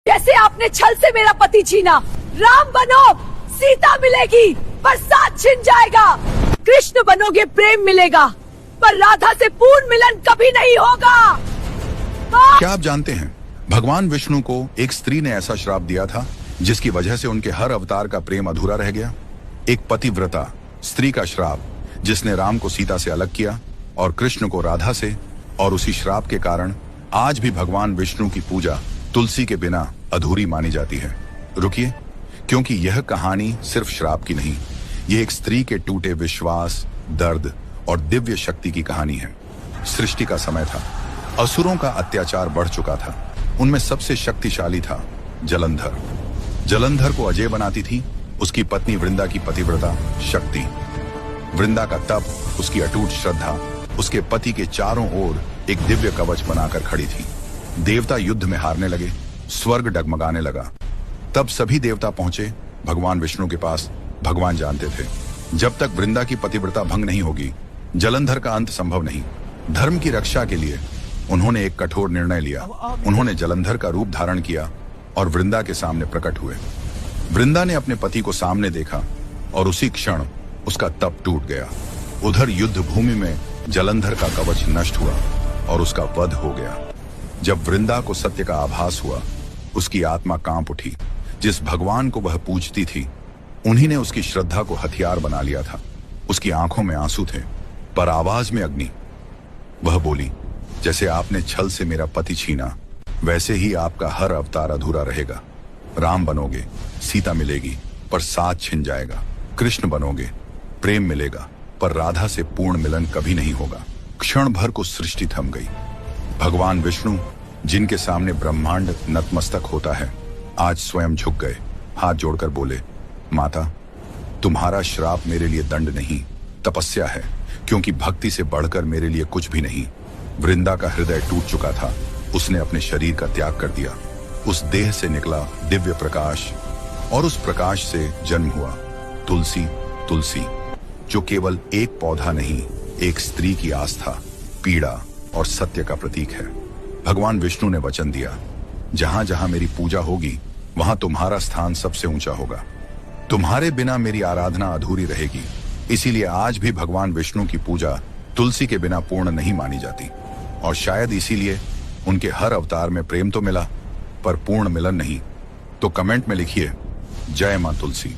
जैसे आपने छल से मेरा पति छीना, राम बनो, सीता मिलेगी पर साथ छिन जाएगा। कृष्ण बनोगे, प्रेम मिलेगा, पर राधा से पूर्ण मिलन कभी नहीं होगा। क्या आप जानते हैं, भगवान विष्णु को एक स्त्री ने ऐसा श्राप दिया था जिसकी वजह से उनके हर अवतार का प्रेम अधूरा रह गया। एक पतिव्रता स्त्री का श्राप जिसने राम को सीता से अलग किया और कृष्ण को राधा से, और उसी श्राप के कारण आज भी भगवान विष्णु की पूजा तुलसी के बिना अधूरी मानी जाती है। रुकिए, क्योंकि यह कहानी सिर्फ श्राप की नहीं, यह एक स्त्री के टूटे विश्वास, दर्द और दिव्य शक्ति की कहानी है। सृष्टि का समय था, असुरों का अत्याचार बढ़ चुका था। उनमें सबसे शक्तिशाली था जलंधर। जलंधर को अजय बनाती थी उसकी पत्नी वृंदा की पतिव्रता शक्ति। वृंदा का तप, उसकी अटूट श्रद्धा उसके पति के चारों ओर एक दिव्य कवच बनाकर खड़ी थी। देवता युद्ध में हारने लगे, स्वर्ग डगमगाने लगा। तब सभी देवता पहुंचे भगवान विष्णु के पास। भगवान जानते थे, जब तक वृंदा की पतिव्रता भंग नहीं होगी, जलंधर का अंत संभव नहीं। धर्म की रक्षा के लिए उन्होंने एक कठोर निर्णय लिया। उन्होंने जलंधर का रूप धारण किया और वृंदा के सामने प्रकट हुए। वृंदा ने अपने पति को सामने देखा और उसी क्षण उसका तप टूट गया। उधर युद्ध भूमि में जलंधर का कवच नष्ट हुआ और उसका वध हो गया। जब वृंदा को सत्य का आभास हुआ, उसकी आत्मा कांप उठी। जिस भगवान को वह पूजती थी, उन्हीं ने उसकी श्रद्धा को हथियार बना लिया था। उसकी आंखों में आंसू थे, पर आवाज में अग्नि। वह बोली, जैसे आपने छल से मेरा पति छीना, वैसे ही आपका हर अवतार अधूरा रहेगा। राम बनोगे, सीता मिलेगी, पर साथ छिन जाएगा। कृष्ण बनोगे, प्रेम मिलेगा, पर राधा से पूर्ण मिलन कभी नहीं होगा। क्षण भर को सृष्टि थम गई। भगवान विष्णु, जिनके सामने ब्रह्मांड नतमस्तक होता है, आज स्वयं झुक गए। हाथ जोड़कर बोले, माता, तुम्हारा श्राप मेरे लिए दंड नहीं, तपस्या है, क्योंकि भक्ति से बढ़कर मेरे लिए कुछ भी नहीं। वृंदा का हृदय टूट चुका था। उसने अपने शरीर का त्याग कर दिया। उस देह से निकला दिव्य प्रकाश, और उस प्रकाश से जन्म हुआ तुलसी। तुलसी जो केवल एक पौधा नहीं, एक स्त्री की आस्था, पीड़ा और सत्य का प्रतीक है। भगवान विष्णु ने वचन दिया, जहां जहां मेरी पूजा होगी, वहां तुम्हारा स्थान सबसे ऊंचा होगा। तुम्हारे बिना मेरी आराधना अधूरी रहेगी। इसीलिए आज भी भगवान विष्णु की पूजा तुलसी के बिना पूर्ण नहीं मानी जाती। और शायद इसीलिए उनके हर अवतार में प्रेम तो मिला, पर पूर्ण मिलन नहीं। तो कमेंट में लिखिए, जय मां तुलसी।